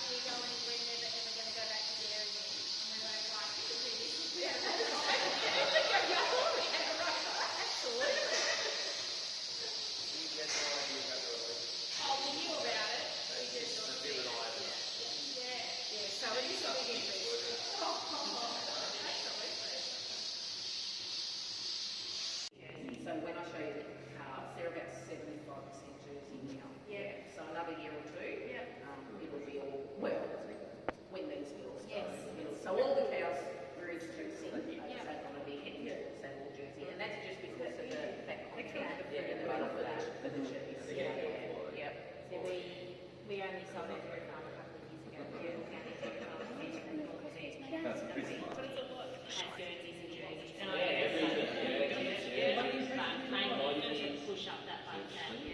we're never ever going to go back to there again. And we're like, right, we can do this. Yeah, that's right. Absolutely. Oh, we knew about it. We just sort of did it. Yeah. So it is a big interest. Absolutely. So when I show you the calves, they're about 75% Jersey now. Yeah. So another year or two, it will be all, well, when these girls go. Yes. So all the cows we're introducing, they say going to be heavy, so all Jersey, and that's just because of the fat content in the middle for the cheese. Yeah. So we only sold it to a farm a couple of years ago. That's pretty smart. But it's a lot. Have Guernseys and Jerseys. Push up that content.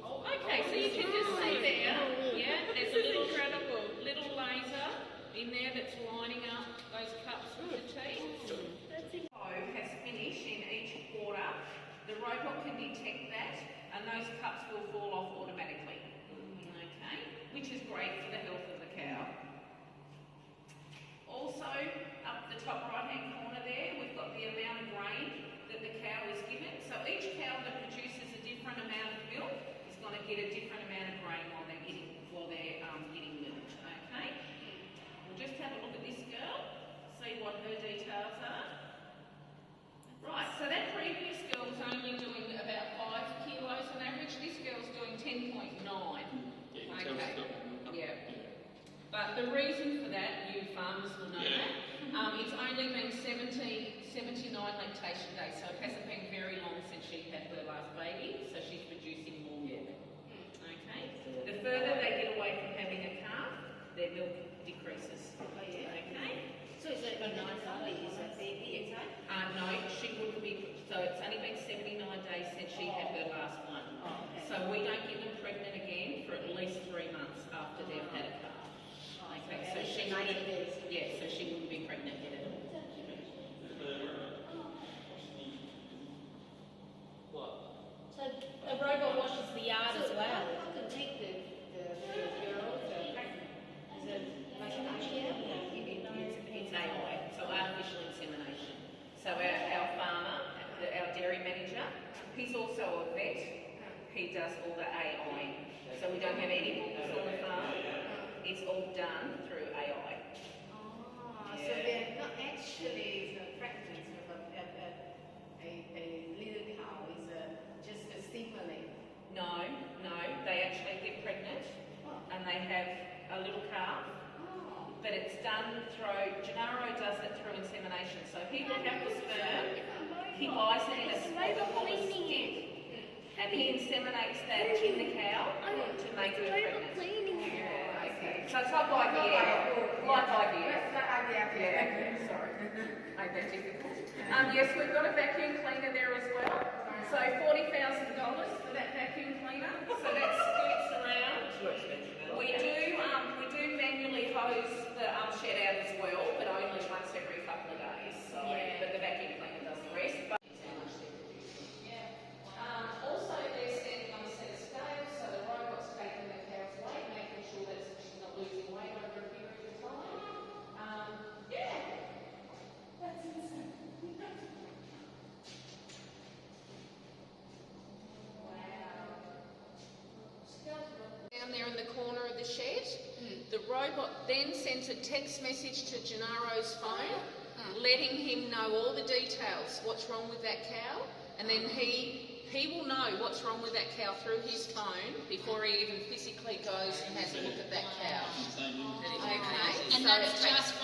Oh, okay, so you can just see there, there's a little incredible little laser in there that's lining up those cups with the teeth. Has finished in each quarter. The robot can detect that, and those cups will fall off automatically. Okay, which is great for the health of the cow. Also, up the top right-hand corner there, we've got the amount of grain that the cow is given. So each cow that produces a different amount of milk is going to get a different amount of grain while they're getting milked. Okay. We'll just have a look at this girl, see what her details are. Right. So that previous girl was only doing about 5 kilos on average. This girl's doing 10.9. Okay. Yeah. But the reason for that, you farmers will know that, it's only been 79 lactation days, so it hasn't been very long since she had her last baby, so she's producing more milk. Okay? The further they get away from having a calf, their milk decreases. Okay? So is it got 9 is that baby yet? No, she wouldn't be, so it's only been 79 days since she had her last one. Oh, okay. So we don't get them pregnant again for at least 3 months after they've had a calf. Okay, so she wouldn't be pregnant yet at all. So a robot washes the yard as well. How to make the girls pregnant? Is it like an It's AI, so artificial insemination. So our farmer, our dairy manager, he's also a vet. He does all the AI. So we don't have any books on the farm. It's all done through AI. So they're not actually pregnant with a little cow. It's just a stimulate. No, they actually get pregnant and they have a little calf. But it's done through, Gennaro does it through insemination. So he will have the sperm, he buys it in a small stick, and he inseminates that in the cow to make her pregnant. Okay. So it's like IVF. Like IVF. Yeah, sorry. Made that difficult. Yes, we've got a vacuum cleaner there as well. So $40,000 for that vacuum cleaner. So that scoots around. We do manually hose the shed out as well, but only once every couple of days. So, but the vacuum cleaner does the rest. But also, they're standing on a set of scales, so the robot's taking the cow's weight, making sure that she's not losing weight over a period of time. That's insane. Down there in the corner of the shed, the robot then sends a text message to Gennaro's phone, letting him know all the details, what's wrong with that cow, and then he will know what's wrong with that cow through his phone before he even physically goes and has a look at that cow. Okay? And So that's just